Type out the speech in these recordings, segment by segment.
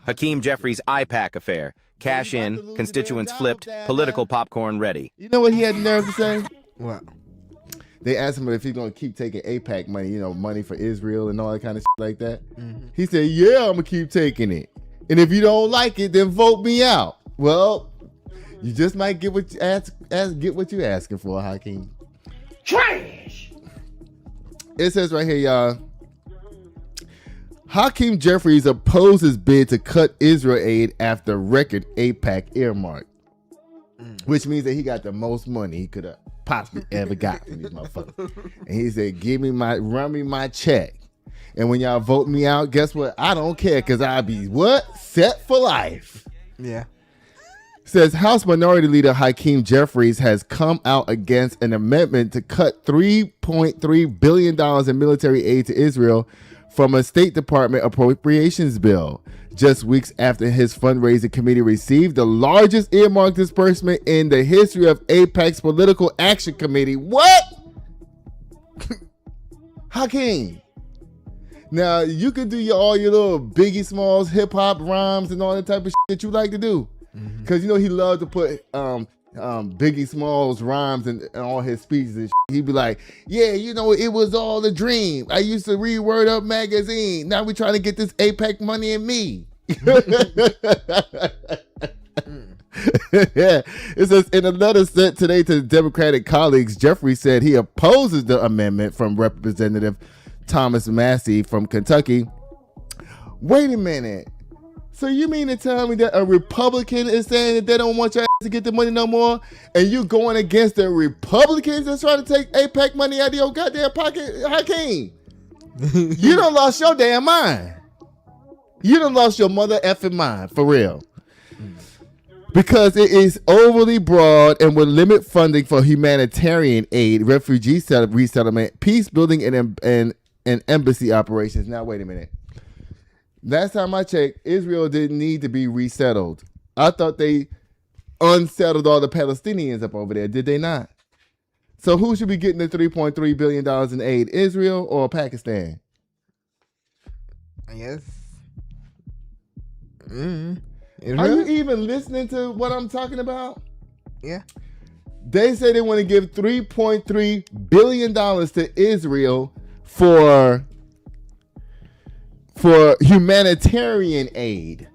Hakeem Jeffries' AIPAC affair. Cash in, constituents flipped, political popcorn ready. You know what he had the nerve to say? What? They asked him if he's going to keep taking AIPAC money, money for Israel and all that kind of shit like that. Mm-hmm. He said, yeah, I'm going to keep taking it. And if you don't like it, then vote me out. Well, you just might get what you're asking for, Hakeem. Trash! It says right here, y'all. Hakeem Jeffries opposes bid to cut Israel aid after record AIPAC earmark, which means that he got the most money he could have possibly ever got from these motherfuckers. And he said, run me my check. And when y'all vote me out, guess what? I don't care because I'll be what? Set for life. Yeah. Says House Minority Leader Hakeem Jeffries has come out against an amendment to cut $3.3 billion in military aid to Israel from a State Department appropriations bill, just weeks after his fundraising committee received the largest earmark disbursement in the history of AIPAC's Political Action Committee. What? Hakeem. Now, you can do all your little Biggie Smalls hip-hop rhymes and all that type of shit that you like to do. Because, he loved to put Biggie Smalls rhymes in all his speeches and shit. He'd be like, yeah, it was all a dream. I used to read Word Up magazine. Now we trying to get this AIPAC money in me. Yeah. It says in a letter sent today to the Democratic colleagues, Jeffrey said he opposes the amendment from Representative Thomas Massey from Kentucky. Wait a minute. So you mean to tell me that a Republican is saying that they don't want your ass to get the money no more, and you going against the Republicans that's trying to take AIPAC money out of your goddamn pocket, Hakeem? You done lost your damn mind. You done lost your mother effing mind, for real. Because it is overly broad and will limit funding for humanitarian aid, refugee resettlement, peace building, and embassy operations. Now, wait a minute. Last time I checked, Israel didn't need to be resettled. I thought they unsettled all the Palestinians up over there. Did they not? So who should be getting the $3.3 billion in aid, Israel or Pakistan? Yes. Are you even listening to what I'm talking about? Yeah. They say they want to give $3.3 billion to Israel for humanitarian aid.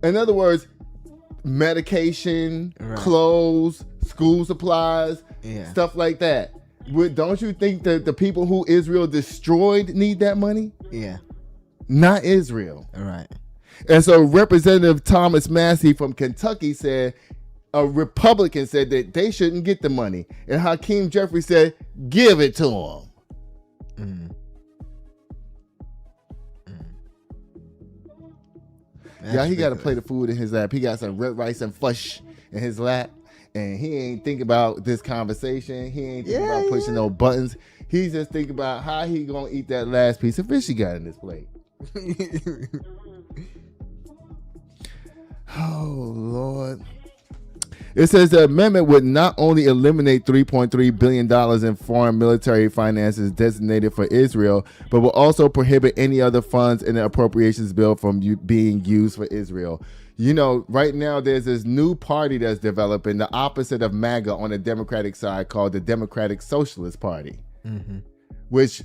In other words, medication, clothes, school supplies, stuff like that. Don't you think that the people who Israel destroyed need that money? Yeah. Not Israel. All right. And so Representative Thomas Massey from Kentucky said, a Republican said that they shouldn't get the money. And Hakeem Jeffries said, give it to them. Yeah, he got to play the food in his lap. He got some red rice and flush in his lap, and he ain't think about this conversation. He ain't think about pushing no buttons. He's just thinking about how he gonna eat that last piece of fish he got in his plate. Oh, Lord. It says the amendment would not only eliminate $3.3 billion in foreign military finances designated for Israel, but will also prohibit any other funds in the appropriations bill from being used for Israel. Right now there's this new party that's developing, the opposite of MAGA on the Democratic side, called the Democratic Socialist Party, which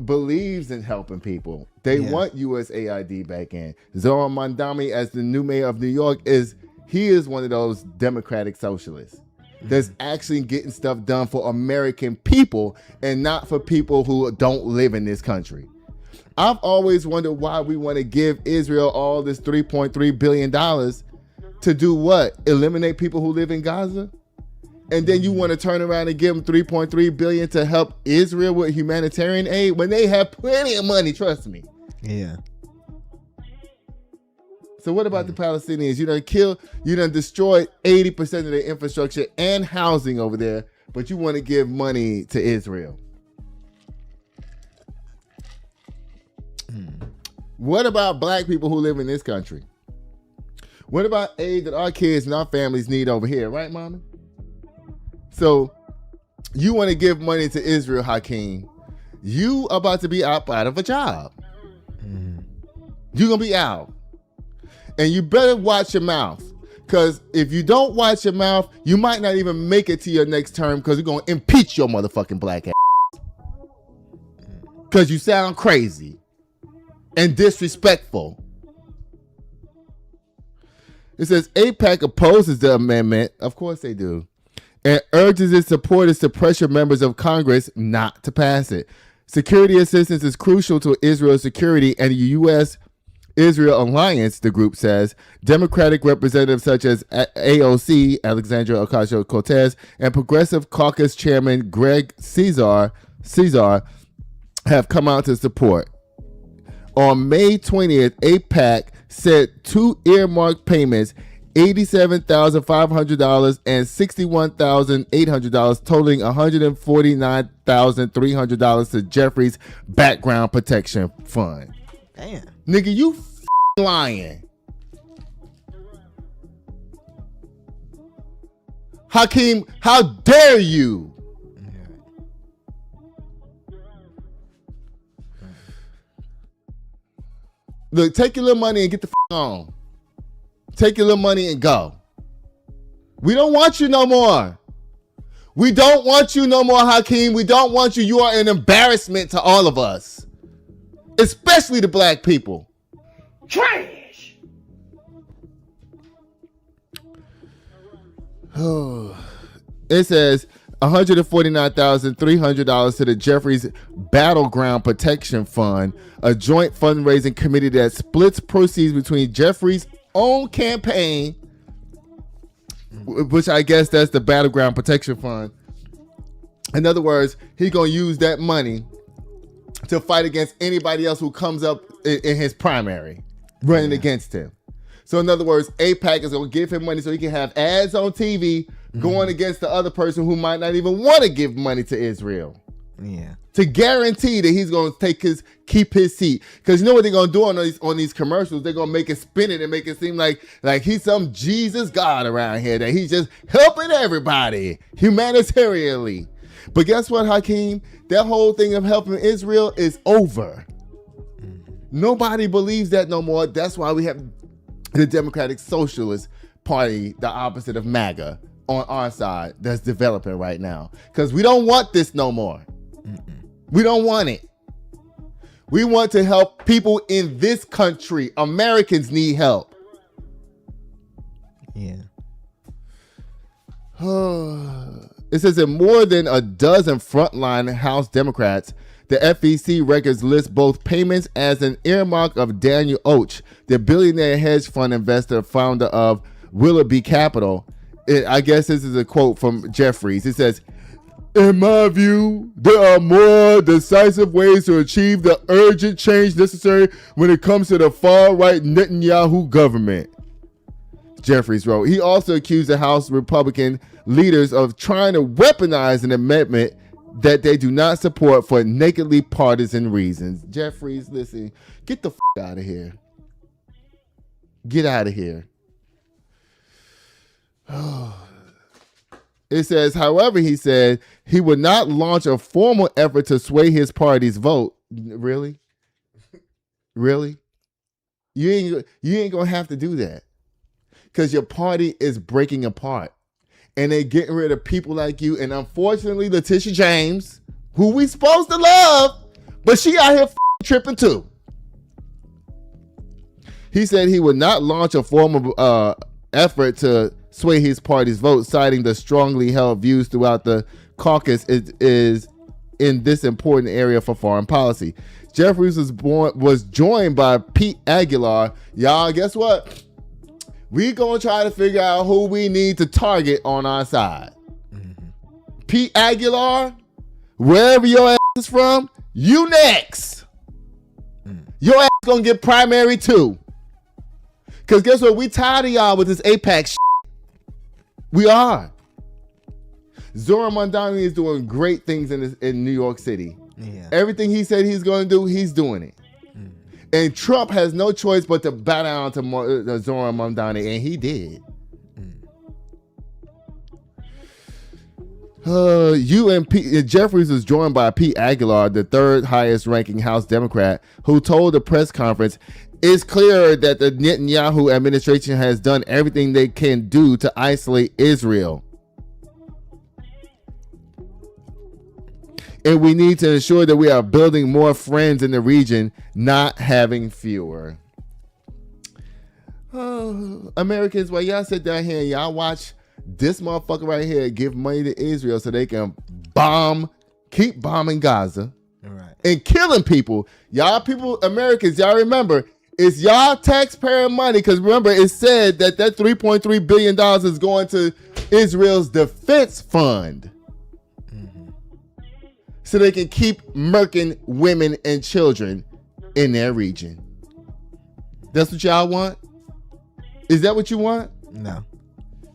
believes in helping people. They want USAID back in. Zohar Mandami, as the new mayor of New York, he is one of those democratic socialists that's actually getting stuff done for American people and not for people who don't live in this country. I've always wondered why we want to give Israel all this $3.3 billion to do what? Eliminate people who live in Gaza? And then you want to turn around and give them $3.3 billion to help Israel with humanitarian aid when they have plenty of money, trust me. Yeah. So what about the Palestinians? You done destroyed 80% of their infrastructure and housing over there, but you want to give money to Israel. What about black people who live in this country? What about aid that our kids and our families need over here, right, Mama? So you want to give money to Israel, Hakeem. You about to be out of a job. You're going to be out. And you better watch your mouth. Because if you don't watch your mouth, you might not even make it to your next term because we're going to impeach your motherfucking black ass. Because you sound crazy and disrespectful. It says AIPAC opposes the amendment. Of course they do. And urges its supporters to pressure members of Congress not to pass it. Security assistance is crucial to Israel's security and the U.S.-Israel alliance, the group says. Democratic representatives such as AOC, Alexandria Ocasio-Cortez, and Progressive Caucus Chairman Greg Cesar have come out to support. On May 20th, AIPAC said two earmarked payments, $87,500 and $61,800, totaling $149,300 to Jeffries Background Protection Fund. Damn. Nigga, you lying. Hakeem, how dare you? Look, take your little money and get the on. Take your little money and go. We don't want you no more. We don't want you no more, Hakeem. We don't want you. You are an embarrassment to all of us, especially the black people. Trash. It says $149,300 to the Jeffries Battleground Protection Fund, a joint fundraising committee that splits proceeds between Jeffries' own campaign, which I guess that's the Battleground Protection Fund. In other words, he's going to use that money to fight against anybody else who comes up in his primary, running against him. So in other words, AIPAC is going to give him money so he can have ads on TV going against the other person who might not even want to give money to Israel. Yeah. To guarantee that he's going to keep his seat. Because you know what they're going to do on these commercials? They're going to make it spin it and make it seem like he's some Jesus God around here, that he's just helping everybody humanitarianly. But guess what, Hakeem? That whole thing of helping Israel is over. Nobody believes that no more. That's why we have the Democratic Socialist Party, the opposite of MAGA, on our side that's developing right now. Because we don't want this no more. We don't want it. We want to help people in this country. Americans need help. Yeah. It says that more than a dozen frontline House Democrats, the FEC records list both payments as an earmark of Daniel Oach, the billionaire hedge fund investor, founder of Willoughby Capital. I guess this is a quote from Jeffries. It says, "In my view, there are more decisive ways to achieve the urgent change necessary when it comes to the far-right Netanyahu government," Jeffries wrote. He also accused the House Republican leaders of trying to weaponize an amendment that they do not support for nakedly partisan reasons. Jeffries, listen, get the out of here. Get out of here. It says, however, he said he would not launch a formal effort to sway his party's vote. Really? Really? You ain't gonna have to do that. Because your party is breaking apart. And they're getting rid of people like you. And unfortunately, Letitia James, who we supposed to love, but she out here tripping too. He said he would not launch a formal effort to sway his party's vote, citing the strongly held views throughout the caucus is in this important area for foreign policy. Jeffries was joined by Pete Aguilar. Y'all, guess what? We gonna try to figure out who we need to target on our side. Pete Aguilar, wherever your ass is from, you next. Your ass gonna get primary too. Cause guess what? We tired of y'all with this AIPAC shit. We are. Zohran Mamdani is doing great things in New York City. Yeah. Everything he said he's going to do, he's doing it. And Trump has no choice but to bow down to Zohran Mamdani, and he did. Jeffries was joined by Pete Aguilar, the third highest ranking House Democrat, who told the press conference, It's clear that the Netanyahu administration has done everything they can do to isolate Israel. And we need to ensure that we are building more friends in the region, not having fewer. Oh, Americans, while y'all sit down here and y'all watch this motherfucker right here give money to Israel so they can keep bombing Gaza and killing people. Y'all people, Americans, y'all remember, it's y'all taxpayer money, because remember, it said that $3.3 billion is going to Israel's defense fund. So they can keep murking women and children in their region. That's what y'all want? Is that what you want? No.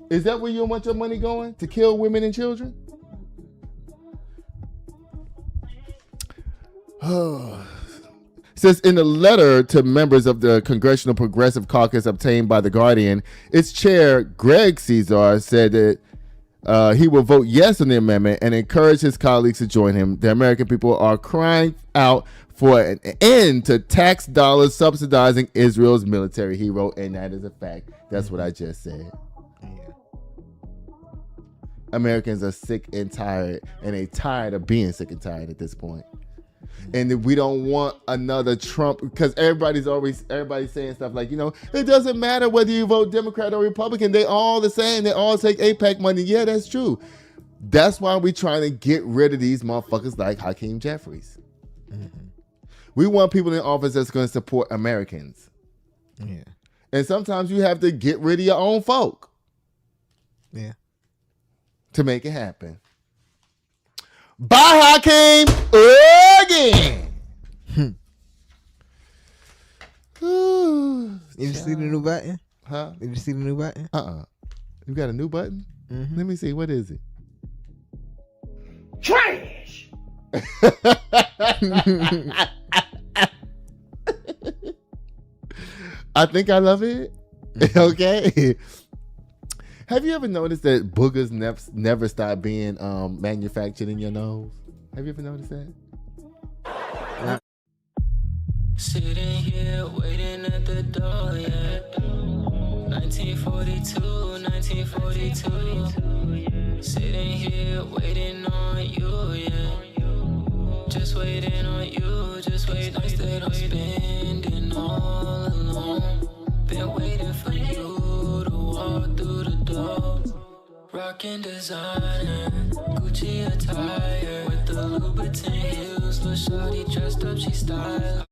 Is that where you want your money going? To kill women and children? Says in a letter to members of the Congressional Progressive Caucus obtained by The Guardian, its chair, Greg Caesar, said that he will vote yes on the amendment and encourage his colleagues to join him. The American people are crying out for an end to tax dollars subsidizing Israel's military, he wrote, and that is a fact. That's what I just said. Yeah. Americans are sick and tired, and they tired of being sick and tired at this point. And we don't want another Trump, because everybody's saying stuff like, it doesn't matter whether you vote Democrat or Republican. They all the same. They all take AIPAC money. Yeah, that's true. That's why we're trying to get rid of these motherfuckers like Hakeem Jeffries. Mm-hmm. We want people in office that's going to support Americans. Yeah. And sometimes you have to get rid of your own folk. Yeah. To make it happen. Bye, Hakeem. Again. Did you see the new button? Huh? Did you see the new button? You got a new button? Mm-hmm. Let me see. What is it? Trash. I think I love it. Okay. Have you ever noticed that boogers never stop being manufactured in your nose? Have you ever noticed that? Sitting here waiting at the door, yeah. 1942, 1942. Sitting here waiting on you, yeah. Just waiting on you, just waiting. That I'm spending all alone. Been waiting for you to walk through the door. Rockin' designer, Gucci attire with the Louboutin heels. Little shawty dressed up, she style.